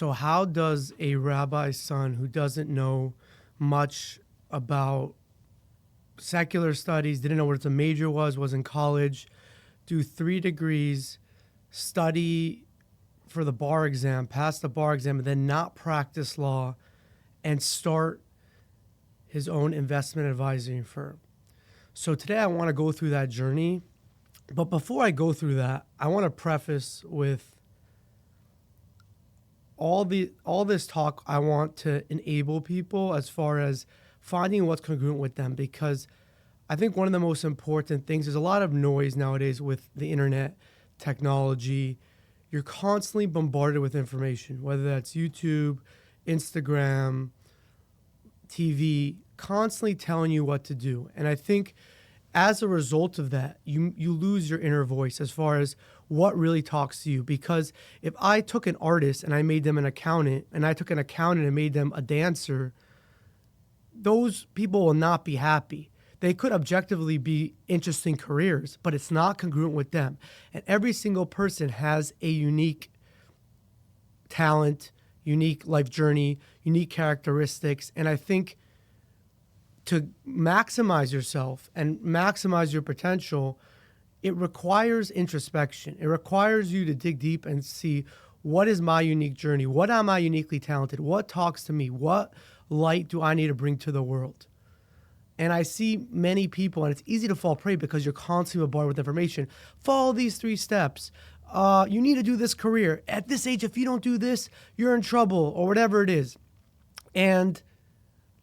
So how does a rabbi's son who doesn't know much about secular studies, didn't know what a major was in college, do 3 degrees, study for the bar exam, pass the bar exam, and then not practice law and start his own investment advisory firm? So today I want to go through that journey. But before I go through that, I want to preface with all this talk. I want to enable people as far as finding what's congruent with them, because I think one of the most important things is a lot of noise nowadays with the internet, technology. You're constantly bombarded with information, whether that's YouTube, Instagram, TV, constantly telling you what to do. And I think as a result of that, you lose your inner voice as far as what really talks to you. Because if I took an artist and I made them an accountant, and I took an accountant and made them a dancer, those people will not be happy. They could objectively be interesting careers, but it's not congruent with them. And every single person has a unique talent, unique life journey, unique characteristics. And I think to maximize yourself and maximize your potential, it requires introspection. It requires you to dig deep and see, what is my unique journey? What am I uniquely talented? What talks to me? What light do I need to bring to the world? And I see many people, and it's easy to fall prey because you're constantly bombarded with information. Follow these 3 steps. You need to do this career. At this age, if you don't do this, you're in trouble, or whatever it is. And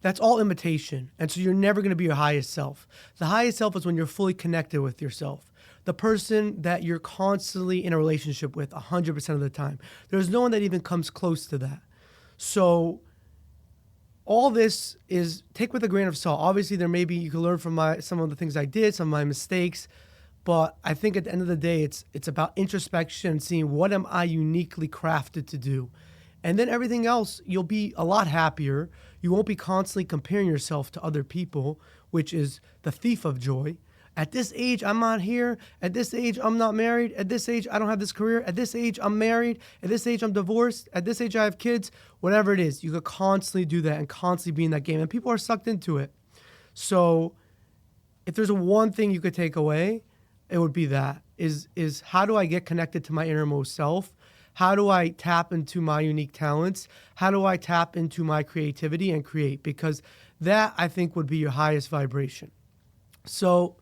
that's all imitation. And so you're never going to be your highest self. The highest self is when you're fully connected with yourself. The person that you're constantly in a relationship with 100% of the time. There's no one that even comes close to that. So all this is take with a grain of salt. Obviously, there may be, you can learn from some of the things I did, some of my mistakes. But I think at the end of the day, it's about introspection and seeing, what am I uniquely crafted to do? And then everything else, you'll be a lot happier. You won't be constantly comparing yourself to other people, which is the thief of joy. At this age, I'm not here. At this age, I'm not married. At this age, I don't have this career. At this age, I'm married. At this age, I'm divorced. At this age, I have kids. Whatever it is, you could constantly do that and constantly be in that game. And people are sucked into it. So if there's one thing you could take away, it would be that, is how do I get connected to my innermost self? How do I tap into my unique talents? How do I tap into my creativity and create? Because that, I think, would be your highest vibration. So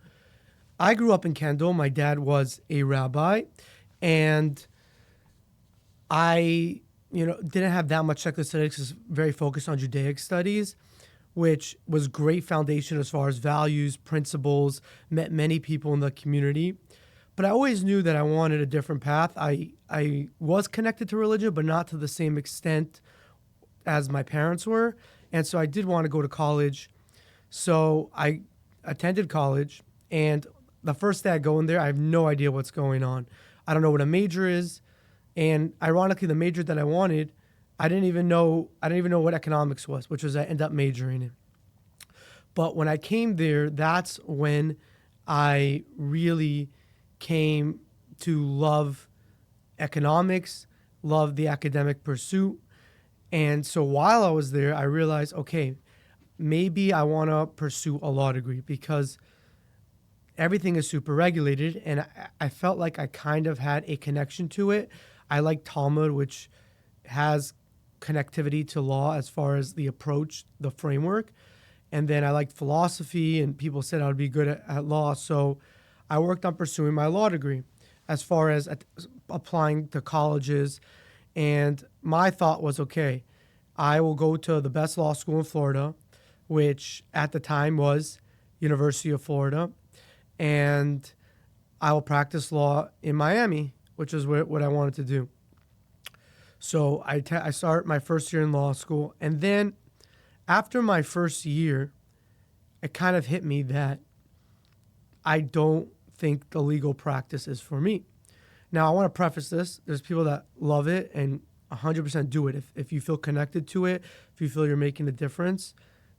I grew up in Kendall. My dad was a rabbi, and I didn't have that much secular studies. Was very focused on Judaic studies, which was great foundation as far as values, principles, met many people in the community. But I always knew that I wanted a different path. I was connected to religion, but not to the same extent as my parents were. And so I did want to go to college. So I attended college, and the first day I go in there, I have no idea what's going on. I don't know what a major is. And ironically, the major that I wanted, I didn't even know what economics was, which was I ended up majoring in. But when I came there, that's when I really came to love economics, love the academic pursuit. And so while I was there, I realized, okay, maybe I want to pursue a law degree, because everything is super regulated, and I felt like I kind of had a connection to it. I like Talmud, which has connectivity to law as far as the approach, the framework. And then I liked philosophy, and people said I would be good at law. So I worked on pursuing my law degree as far as applying to colleges. And my thought was, okay, I will go to the best law school in Florida, which at the time was University of Florida. And I will practice law in Miami, which is what I wanted to do. So I start my first year in law school. And then after my first year, it kind of hit me that I don't think the legal practice is for me. Now, I want to preface this. There's people that love it and 100% do it. If you feel connected to it, if you feel you're making a difference,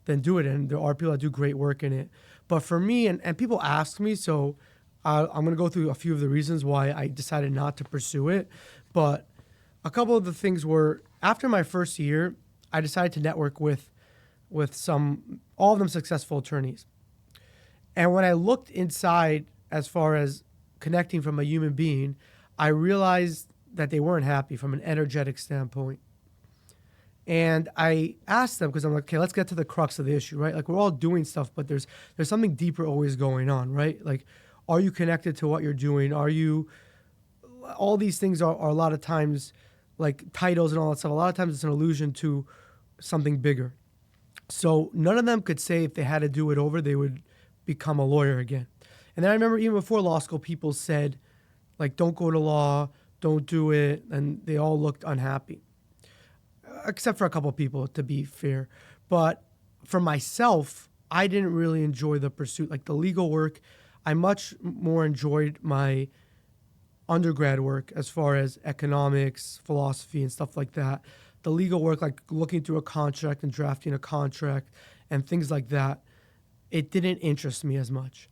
then do it. And there are people that do great work in it. But for me, and people ask me, so I'm going to go through a few of the reasons why I decided not to pursue it. But A couple of the things were after my first year, I decided to network with all of them successful attorneys. And when I looked inside as far as connecting from a human being, I realized that they weren't happy from an energetic standpoint. And I asked them because I'm like, okay, let's get to the crux of the issue, right? Like we're all doing stuff, but there's something deeper always going on, right? Like, are you connected to what you're doing? Are you? All these things are a lot of times like titles and all that stuff. A lot of times it's an allusion to something bigger. So none of them could say if they had to do it over, they would become a lawyer again. And then I remember even before law school, people said, like, don't go to law, don't do it. And they all looked unhappy, except for a couple of people, to be fair. But for myself, I didn't really enjoy the pursuit. Like the legal work, I much more enjoyed my undergrad work as far as economics, philosophy, and stuff like that. The legal work, like looking through a contract and drafting a contract and things like that, it didn't interest me as much.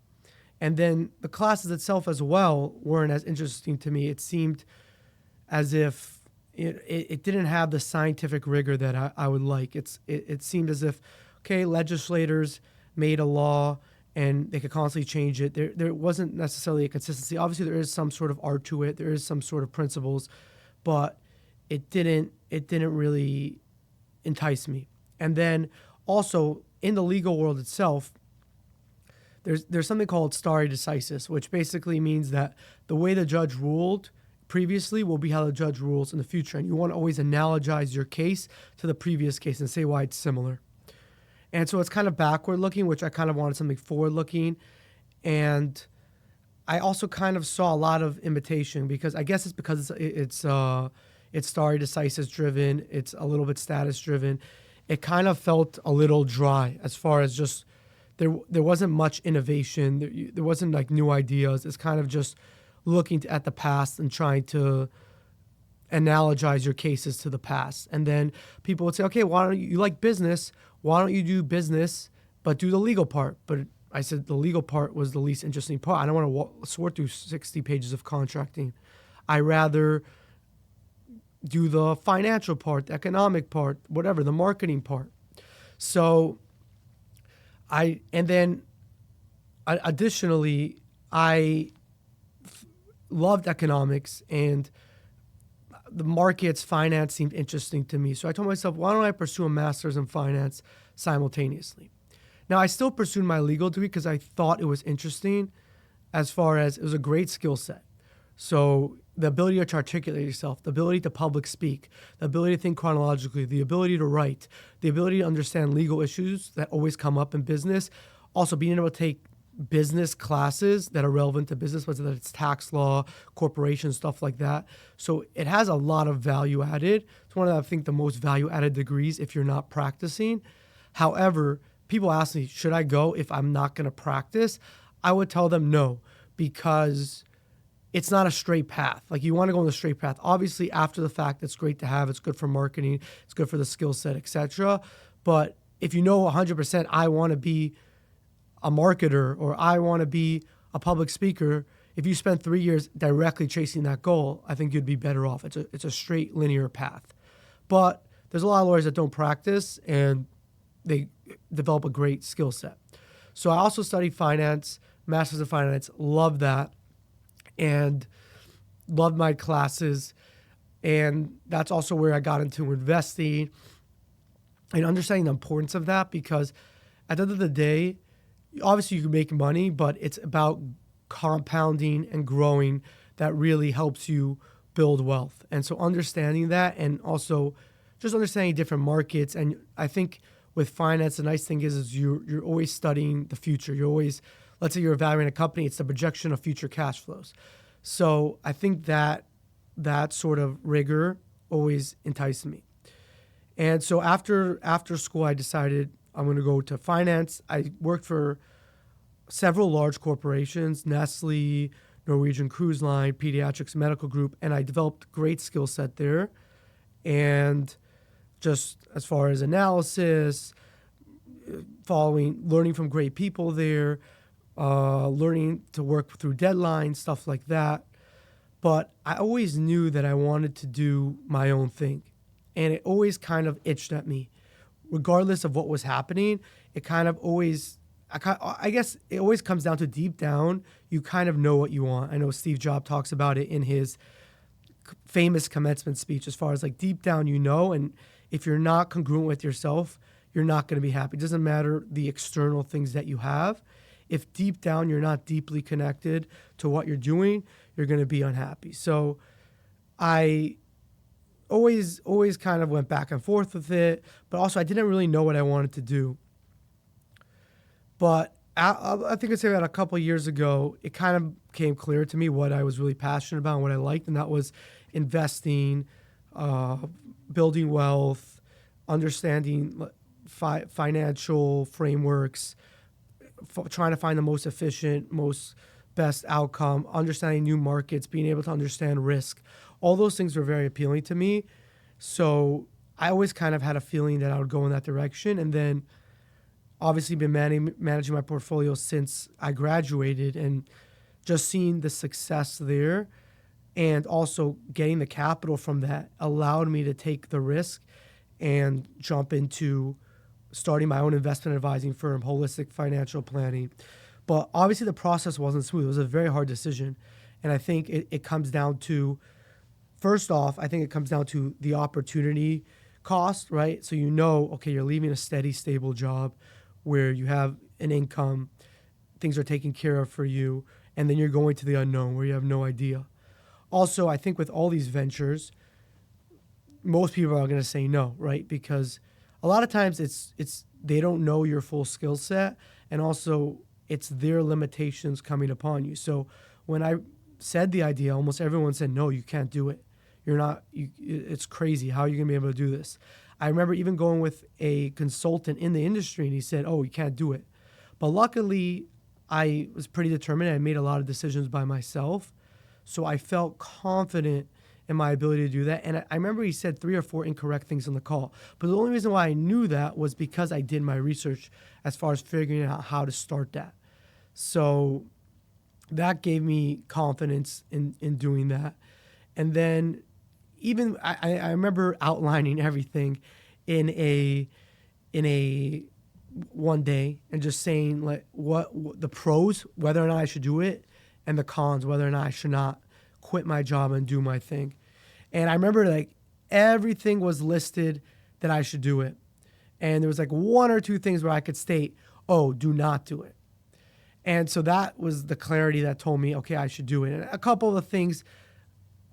And then the classes itself as well weren't as interesting to me. It seemed as if it didn't have the scientific rigor that I would like. It seemed as if, okay, legislators made a law and they could constantly change it. There wasn't necessarily a consistency. Obviously, there is some sort of art to it. There is some sort of principles, but it didn't really entice me. And then also in the legal world itself, there's something called stare decisis, which basically means that the way the judge ruled previously will be how the judge rules in the future. And you want to always analogize your case to the previous case and say why it's similar. And so it's kind of backward looking, which I kind of wanted something forward looking. And I also kind of saw a lot of imitation because I guess it's because it's stare decisis driven. It's a little bit status driven. It kind of felt a little dry as far as just there wasn't much innovation. There wasn't like new ideas. It's kind of just looking at the past and trying to analogize your cases to the past. And then people would say, okay, why don't you like business? Why don't you do business, but do the legal part? But I said the legal part was the least interesting part. I don't want to sort through 60 pages of contracting. I rather do the financial part, the economic part, whatever, the marketing part. So additionally, I loved economics and the markets, finance seemed interesting to me. So I told myself, why don't I pursue a master's in finance simultaneously? Now, I still pursued my legal degree because I thought it was interesting as far as it was a great skill set. So the ability to articulate yourself, the ability to public speak, the ability to think chronologically, the ability to write, the ability to understand legal issues that always come up in business, also being able to take business classes that are relevant to business, whether it's tax law, corporation, stuff like that. So it has a lot of value added. It's one of, I think, the most value added degrees if you're not practicing. However, people ask me, should I go if I'm not going to practice? I would tell them no, because it's not a straight path. Like you want to go on the straight path. Obviously, after the fact, it's great to have. It's good for marketing. It's good for the skill set, etc. But if you know 100% I want to be a marketer or I want to be a public speaker, if you spend 3 years directly chasing that goal, I think you'd be better off. It's a straight linear path. But there's a lot of lawyers that don't practice and they develop a great skill set. So I also studied finance, master's of finance, loved that, and loved my classes. And that's also where I got into investing and understanding the importance of that, because at the end of the day, obviously you can make money, but it's about compounding and growing that really helps you build wealth. And so understanding that, and also just understanding different markets. And I think with finance, the nice thing is you're always studying the future. You're always, let's say you're evaluating a company, it's the projection of future cash flows. So I think that sort of rigor always enticed me. And so after school, I decided I'm going to go to finance. I worked for several large corporations, Nestle, Norwegian Cruise Line, Pediatrics Medical Group, and I developed great skill set there. And just as far as analysis, learning from great people there, learning to work through deadlines, stuff like that. but I always knew that I wanted to do my own thing. And it always kind of itched at me. Regardless of what was happening, it kind of always, I guess it always comes down to deep down, you kind of know what you want. I know Steve Jobs talks about it in his famous commencement speech, as far as like deep down, you know, and if you're not congruent with yourself, you're not going to be happy. It doesn't matter the external things that you have. If deep down you're not deeply connected to what you're doing, you're going to be unhappy. So I always kind of went back and forth with it, but also I didn't really know what I wanted to do. But I think I'd say about a couple of years ago, it kind of became clear to me what I was really passionate about and what I liked, and that was investing, building wealth, understanding financial frameworks, trying to find the most efficient, most best outcome, understanding new markets, being able to understand risk. All those things were very appealing to me. So I always kind of had a feeling that I would go in that direction. And then obviously been managing my portfolio since I graduated, and just seeing the success there and also getting the capital from that allowed me to take the risk and jump into starting my own investment advising firm, Holistic Financial Planning. But obviously the process wasn't smooth. It was a very hard decision. And I think it comes down to, first off, I think it comes down to the opportunity cost, right? So you know, okay, you're leaving a steady, stable job where you have an income, things are taken care of for you, and then you're going to the unknown where you have no idea. Also, I think with all these ventures, most people are going to say no, right? Because a lot of times it's they don't know your full skill set, and also it's their limitations coming upon you. So when I said the idea, almost everyone said, no, you can't do it. It's crazy. How are you going to be able to do this? I remember even going with a consultant in the industry, and he said, oh, you can't do it. But luckily, I was pretty determined. I made a lot of decisions by myself. So I felt confident in my ability to do that. And I remember he said 3 or 4 incorrect things on the call. But the only reason why I knew that was because I did my research as far as figuring out how to start that. So that gave me confidence in doing that. And then even I remember outlining everything in a one day and just saying like what the pros, whether or not I should do it, and the cons, whether or not I should not quit my job and do my thing. And I remember like everything was listed that I should do it. And there was like 1 or 2 things where I could state, oh, do not do it. And so that was the clarity that told me, okay, I should do it. And a couple of the things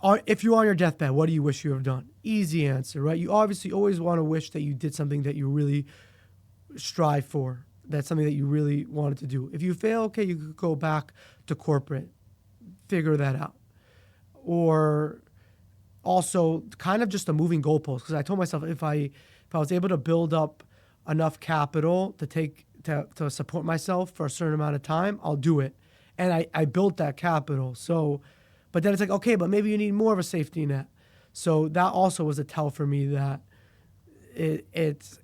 are, if you're on your deathbed, what do you wish you have done? Easy answer, right? You obviously always want to wish that you did something that you really strive for. That's something that you really wanted to do. If you fail, okay, you could go back to corporate, figure that out. Or also kind of just a moving goalpost, because I told myself if I was able to build up enough capital to support myself for a certain amount of time, I'll do it. And I built that capital. So, but then it's like, okay, but maybe you need more of a safety net. So that also was a tell for me that it's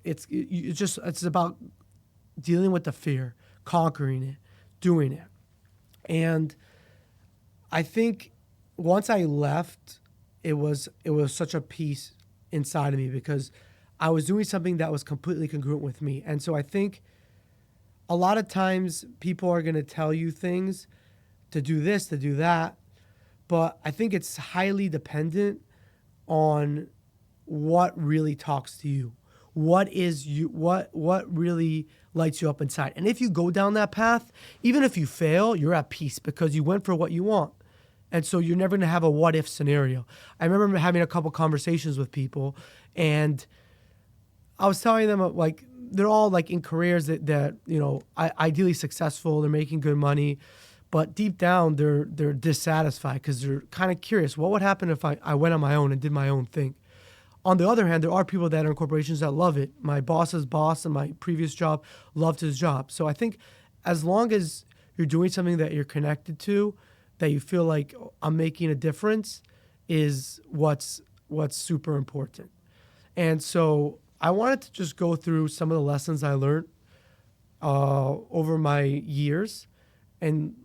about dealing with the fear, conquering it, doing it. And I think once I left, it was such a peace inside of me because I was doing something that was completely congruent with me. And so I think a lot of times people are going to tell you things to do this, to do that, but I think it's highly dependent on what really talks to you. What really lights you up inside. And if you go down that path, even if you fail, you're at peace because you went for what you want. And so you're never going to have a what if scenario. I remember having a couple conversations with people, and I was telling them like they're all like in careers that ideally successful, they're making good money, but deep down they're dissatisfied because they're kind of curious, what would happen if I went on my own and did my own thing? On the other hand, there are people that are in corporations that love it. My boss's boss in my previous job loved his job. So I think as long as you're doing something that you're connected to, that you feel like I'm making a difference, is what's super important. And so I wanted to just go through some of the lessons I learned over my years and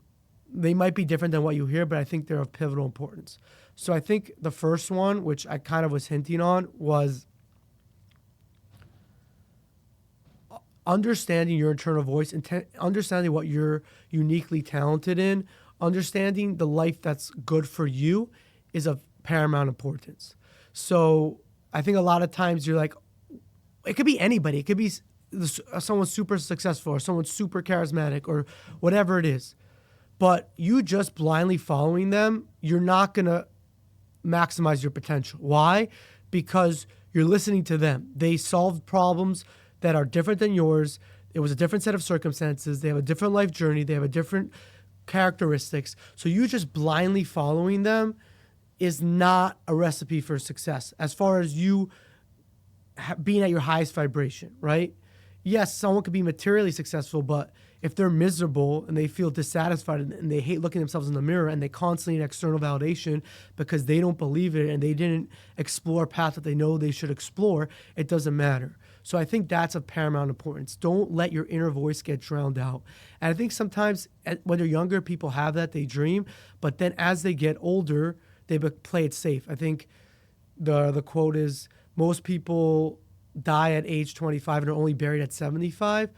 they might be different than what you hear, but I think they're of pivotal importance. So I think the first one, which I kind of was hinting on, was understanding your internal voice and understanding what you're uniquely talented in, understanding the life that's good for you is of paramount importance. So I think a lot of times you're like, it could be anybody. It could be someone super successful or someone super charismatic or whatever it is. But you just blindly following them, you're not going to maximize your potential. Why? Because you're listening to them. They solved problems that are different than yours. It was a different set of circumstances. They have a different life journey. They have a different characteristics. So you just blindly following them is not a recipe for success as far as you being at your highest vibration, right? Yes, someone could be materially successful, but if they're miserable and they feel dissatisfied and they hate looking themselves in the mirror and they constantly need external validation because they don't believe it and they didn't explore a path that they know they should explore, it doesn't matter. So I think that's of paramount importance. Don't let your inner voice get drowned out. And I think sometimes when they're younger, people have that, they dream, but then as they get older, they play it safe. I think the quote is, most people die at age 25 and are only buried at 75.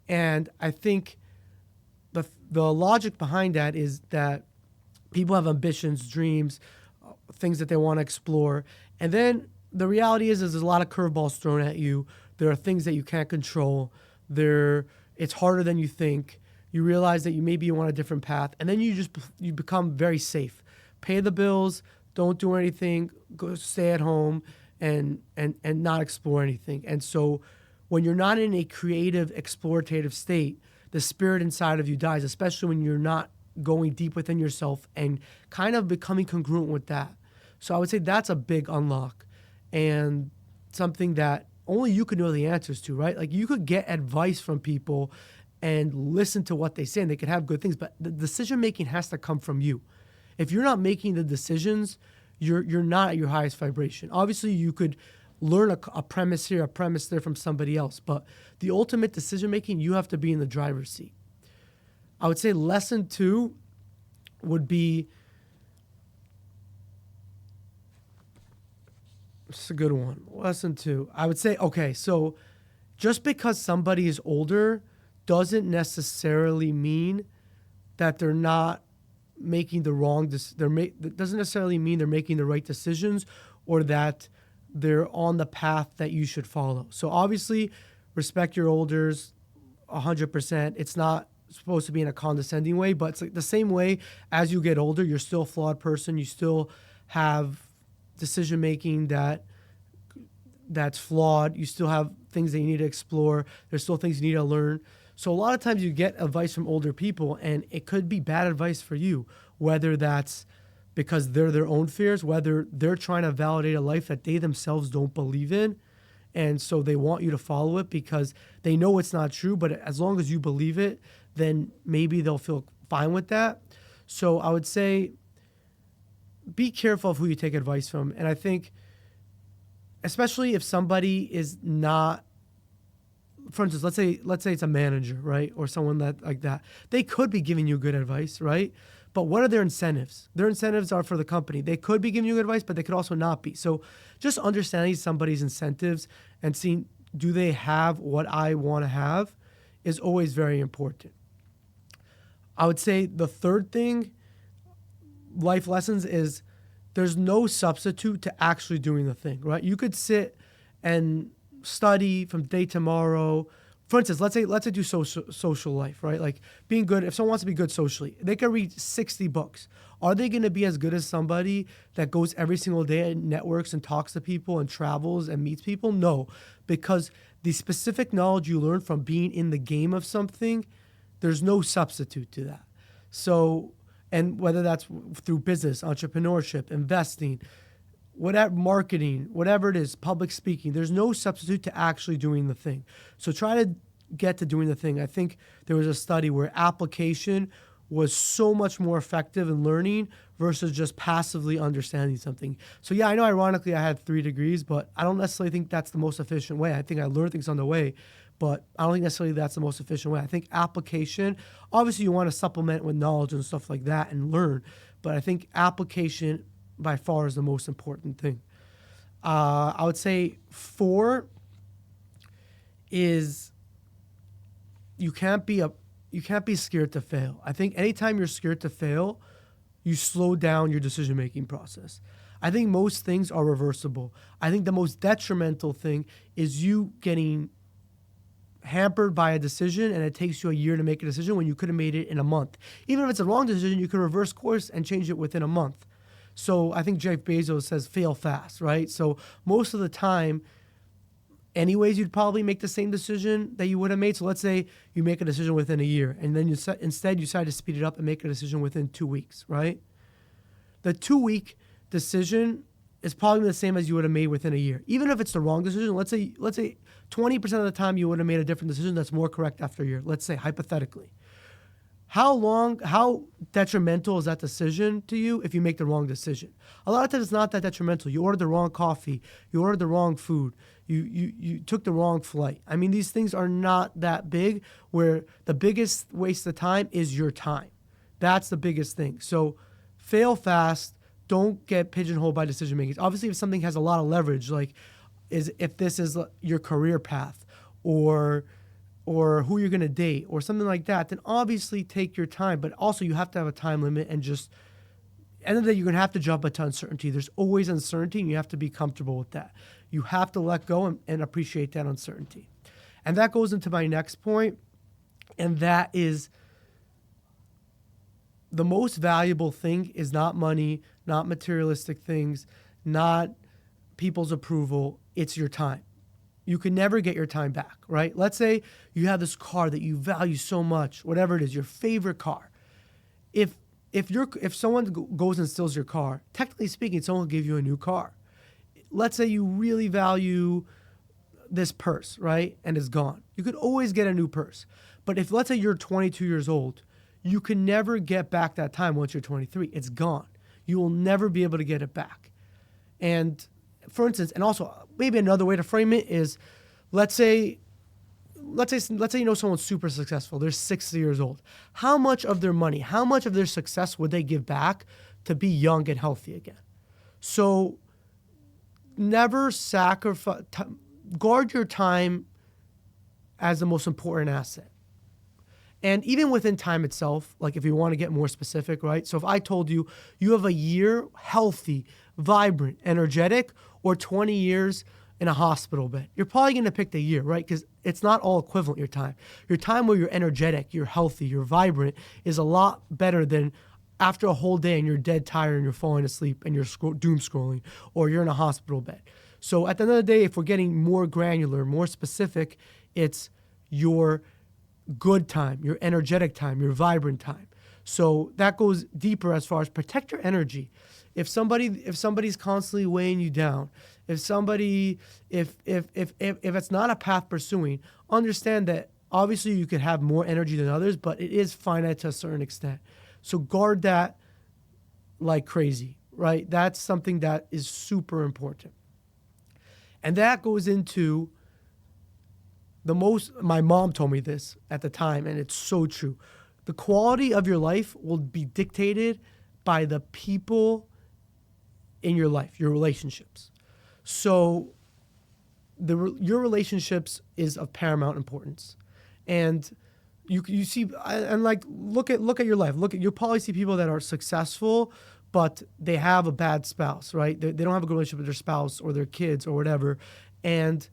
And I think the logic behind that is that people have ambitions, dreams, things that they want to explore. And then the reality is there's a lot of curveballs thrown at you. There are things that you can't control. It's harder than you think. You realize that you want a different path. And then you become very safe. Pay the bills, don't do anything, go stay at home and not explore anything. And so when you're not in a creative, explorative state, the spirit inside of you dies, especially when you're not going deep within yourself and kind of becoming congruent with that. So I would say that's a big unlock and something that only you could know the answers to, right? Like you could get advice from people and listen to what they say and they could have good things, but the decision-making has to come from you. If you're not making the decisions, you're not at your highest vibration. Obviously, you could learn a premise here, a premise there from somebody else, but the ultimate decision-making, you have to be in the driver's seat. I would say lesson 2 would be, it's a good one. Lesson 2, I would say, okay, so just because somebody is older doesn't necessarily mean that they're not making the wrong, that doesn't necessarily mean they're making the right decisions or that they're on the path that you should follow. So obviously, respect your elders 100%. It's not supposed to be in a condescending way, but it's like the same way as you get older, you're still a flawed person. You still have decision-making that's flawed. You still have things that you need to explore. There's still things you need to learn. So a lot of times you get advice from older people, and it could be bad advice for you, whether that's because they're their own fears, whether they're trying to validate a life that they themselves don't believe in. And so they want you to follow it because they know it's not true, but as long as you believe it, then maybe they'll feel fine with that. So I would say be careful of who you take advice from. And I think, especially if somebody is not, for instance, let's say it's a manager, right? Or someone like that. They could be giving you good advice, right? But what are their incentives? Their incentives are for the company. They could be giving you good advice, but they could also not be. So just understanding somebody's incentives and seeing, do they have what I want to have, is always very important. I would say the third thing, life lessons, is there's no substitute to actually doing the thing, right? You could sit and study from day to tomorrow. For instance, let's say do social life, right? Like being good. If someone wants to be good socially, they can read 60 books. Are they going to be as good as somebody that goes every single day and networks and talks to people and travels and meets people? No, because the specific knowledge you learn from being in the game of something, there's no substitute to that. So, and whether that's through business, entrepreneurship, investing, whatever, marketing, whatever it is, public speaking, there's no substitute to actually doing the thing. So try to get to doing the thing. I think there was a study where application was so much more effective in learning versus just passively understanding something. So yeah, I know ironically I had 3 degrees, but I don't necessarily think that's the most efficient way. I think I learned things on the way, but I don't think necessarily that's the most efficient way. I think application, obviously you want to supplement with knowledge and stuff like that and learn, but I think application by far is the most important thing. I would say 4 is you can't be scared to fail. I think anytime you're scared to fail, you slow down your decision-making process. I think most things are reversible. I think the most detrimental thing is you getting hampered by a decision and it takes you a year to make a decision when you could have made it in a month. Even if it's a wrong decision, you can reverse course and change it within a month. So I think Jeff Bezos says fail fast, right? So most of the time, anyways, you'd probably make the same decision that you would have made. So let's say you make a decision within a year, and then instead you decide to speed it up and make a decision within 2 weeks, right? The 2-week decision is probably the same as you would have made within a year. Even if it's the wrong decision, let's say 20% of the time you would have made a different decision that's more correct after a year, let's say hypothetically. How detrimental is that decision to you if you make the wrong decision? A lot of times it's not that detrimental. You ordered the wrong coffee, you ordered the wrong food, you took the wrong flight. I mean, these things are not that big, where the biggest waste of time is your time. That's the biggest thing. So fail fast. Don't get pigeonholed by decision making. Obviously, if something has a lot of leverage, like if this is your career path or who you're going to date or something like that, then obviously take your time. But also you have to have a time limit and just, end of the day, you're going to have to jump into uncertainty. There's always uncertainty and you have to be comfortable with that. You have to let go and appreciate that uncertainty. And that goes into my next point, and that is the most valuable thing is not money, not materialistic things, not people's approval. It's your time. You can never get your time back, right? Let's say you have this car that you value so much, whatever it is, your favorite car. If someone goes and steals your car, technically speaking, someone will give you a new car. Let's say you really value this purse, right? And it's gone. You could always get a new purse. But if, let's say you're 22 years old, you can never get back that time once you're 23. It's gone. You will never be able to get it back. And for instance, and also maybe another way to frame it is, let's say you know someone's super successful. They're 60 years old. How much of their money, how much of their success would they give back to be young and healthy again? So never sacrifice, guard your time as the most important asset. And even within time itself, like if you want to get more specific, right? So if I told you you have a year healthy, vibrant, energetic, or 20 years in a hospital bed, you're probably going to pick the year, right? Because it's not all equivalent, your time. Your time where you're energetic, you're healthy, you're vibrant is a lot better than after a whole day and you're dead tired and you're falling asleep and you're doom scrolling or you're in a hospital bed. So at the end of the day, if we're getting more granular, more specific, it's your good time, your energetic time, your vibrant time. So that goes deeper as far as protect your energy. If somebody's constantly weighing you down, if it's not a path pursuing, understand that obviously you could have more energy than others, but it is finite to a certain extent. So guard that like crazy, right? That's something that is super important. And that goes into my mom told me this at the time, and it's so true. The quality of your life will be dictated by the people in your life, your relationships. So your relationships is of paramount importance. And you see, and like, look at your life. You'll probably see people that are successful, but they have a bad spouse, right? They don't have a good relationship with their spouse or their kids or whatever. And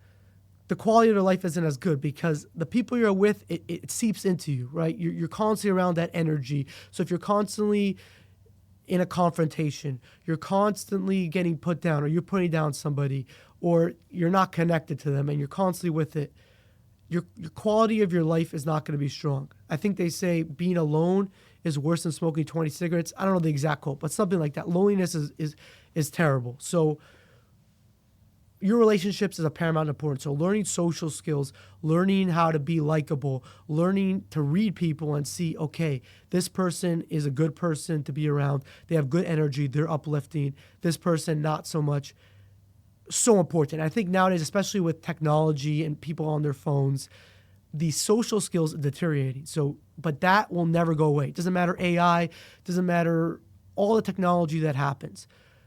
the quality of their life isn't as good because the people you're with, it seeps into you, right? You're constantly around that energy. So if you're constantly in a confrontation, you're constantly getting put down or you're putting down somebody or you're not connected to them and you're constantly with it, your quality of your life is not going to be strong. I think they say being alone is worse than smoking 20 cigarettes. I don't know the exact quote, but something like that. Loneliness is terrible. So your relationships is of paramount importance. So learning social skills, learning how to be likable, learning to read people and see, okay, this person is a good person to be around. They have good energy. They're uplifting. This person, not so much. So important. I think nowadays, especially with technology and people on their phones, the social skills are deteriorating. So, but that will never go away. It doesn't matter AI, doesn't matter all the technology that happens.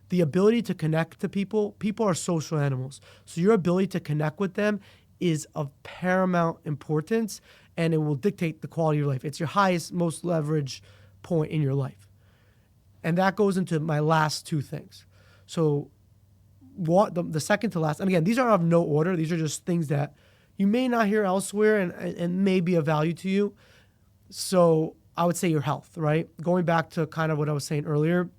The ability to connect to people are social animals. So your ability to connect with them is of paramount importance, and it will dictate the quality of your life. It's your highest, most leveraged point in your life. And that goes into my last two things. So what the second to last, and again, these are of no order. These are just things that you may not hear elsewhere and may be of value to you. So I would say your health, right? Going back to kind of what I was saying earlier,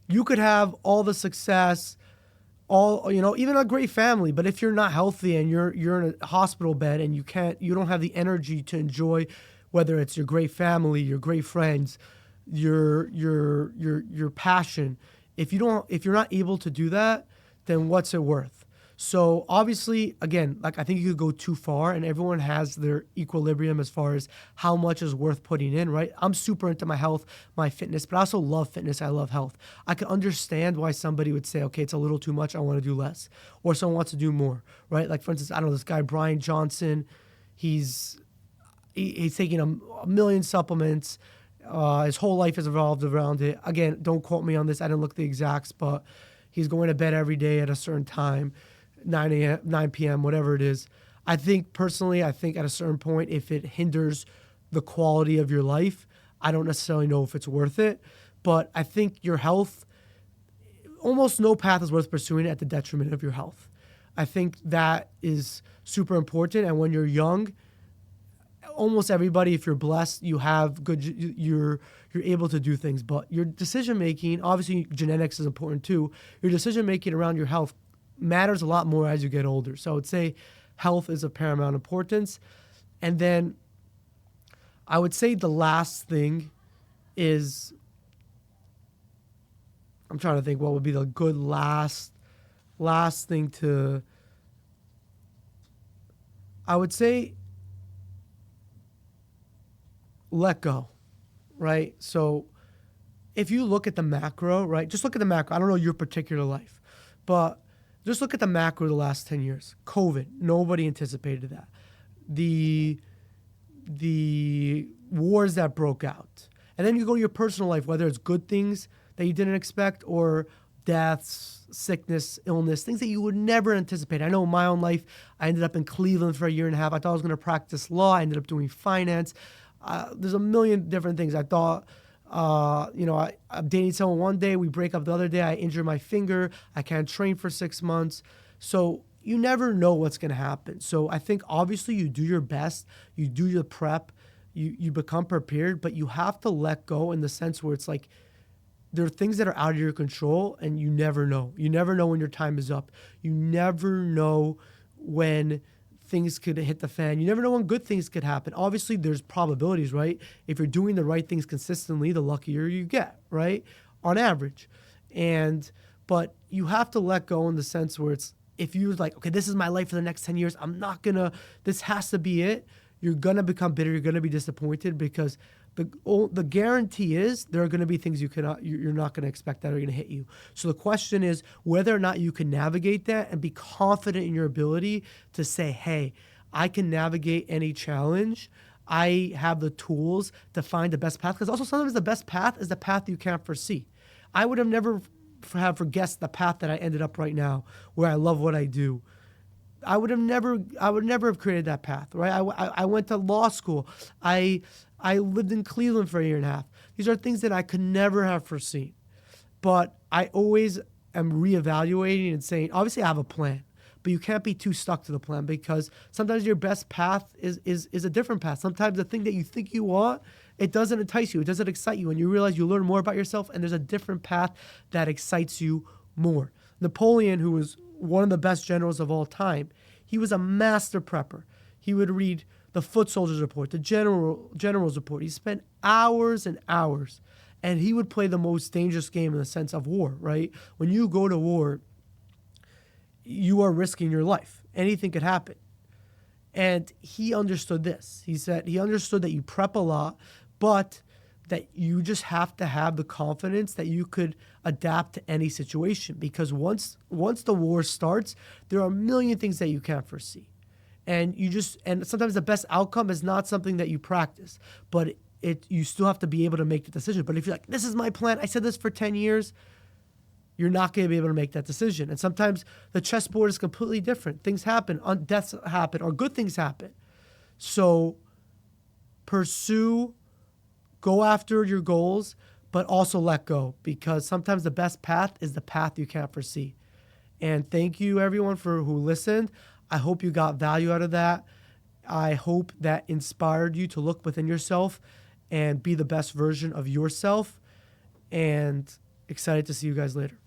you could have all the success, even a great family, but if you're not healthy and you're in a hospital bed and you don't have the energy to enjoy, whether it's your great family, your great friends, your passion, if you're not able to do that, then what's it worth? So obviously, again, like I think you could go too far, and everyone has their equilibrium as far as how much is worth putting in, right? I'm super into my health, my fitness, but I also love fitness. I love health. I can understand why somebody would say, okay, it's a little too much. I want to do less, or someone wants to do more, right? Like for instance, I don't know, this guy Brian Johnson, he's taking a million supplements. His whole life has evolved around it. Again, don't quote me on this. I didn't look at the exacts, but he's going to bed every day at a certain time. 9 p.m., whatever it is. I think personally, at a certain point, if it hinders the quality of your life, I don't necessarily know if it's worth it. But I think your health, almost no path is worth pursuing at the detriment of your health. I think that is super important. And when you're young, almost everybody, if you're blessed, you have good, you're able to do things. But your decision making, obviously genetics is important too. Your decision making around your health matters a lot more as you get older. So I would say health is of paramount importance. And then I would say the last thing is, I'm trying to think what would be the good last thing to, I would say let go, right? So if you look at the macro, right? Just look at the macro. I don't know your particular life, but just look at the macro the last 10 years. COVID, nobody anticipated that. The wars that broke out. And then you go to your personal life, whether it's good things that you didn't expect or deaths, sickness, illness, things that you would never anticipate. I know in my own life, I ended up in Cleveland for a year and a half. I thought I was going to practice law. I ended up doing finance. There's a million different things. I thought, I'm dating someone one day, we break up the other day, I injure my finger, I can't train for 6 months. So you never know what's going to happen. So I think obviously you do your best, you do your prep, you become prepared, but you have to let go in the sense where it's like there are things that are out of your control and you never know. You never know when your time is up. You never know when things could hit the fan. You never know when good things could happen. Obviously, there's probabilities, right? If you're doing the right things consistently, the luckier you get, right? On average. But you have to let go in the sense where it's, if you're like, okay, this is my life for the next 10 years, this has to be it. You're going to become bitter. You're going to be disappointed because the guarantee is there are going to be things you're not going to expect that are going to hit you. So the question is whether or not you can navigate that and be confident in your ability to say, hey, I can navigate any challenge. I have the tools to find the best path. Because also sometimes the best path is the path you can't foresee. I would have never guessed the path that I ended up right now, where I love what I do. I would never have created that path, right? I went to law school. I lived in Cleveland for a year and a half. These are things that I could never have foreseen. But I always am reevaluating and saying, obviously I have a plan, but you can't be too stuck to the plan because sometimes your best path is a different path. Sometimes the thing that you think you want, it doesn't entice you. It doesn't excite you. And you realize you learn more about yourself and there's a different path that excites you more. Napoleon, who was one of the best generals of all time, he was a master prepper. He would read the foot soldiers report, the general's report. He spent hours and hours, and he would play the most dangerous game in the sense of war, right? When you go to war, you are risking your life. Anything could happen. And he understood this. He said he understood that you prep a lot, but that you just have to have the confidence that you could adapt to any situation. Because once the war starts, there are a million things that you can't foresee. And sometimes the best outcome is not something that you practice, but you still have to be able to make the decision. But if you're like, this is my plan, I said this for 10 years, you're not going to be able to make that decision. And sometimes the chessboard is completely different. Things happen, deaths happen, or good things happen. So pursue, go after your goals, but also let go, because sometimes the best path is the path you can't foresee. And thank you, everyone, who listened. I hope you got value out of that. I hope that inspired you to look within yourself and be the best version of yourself. And excited to see you guys later.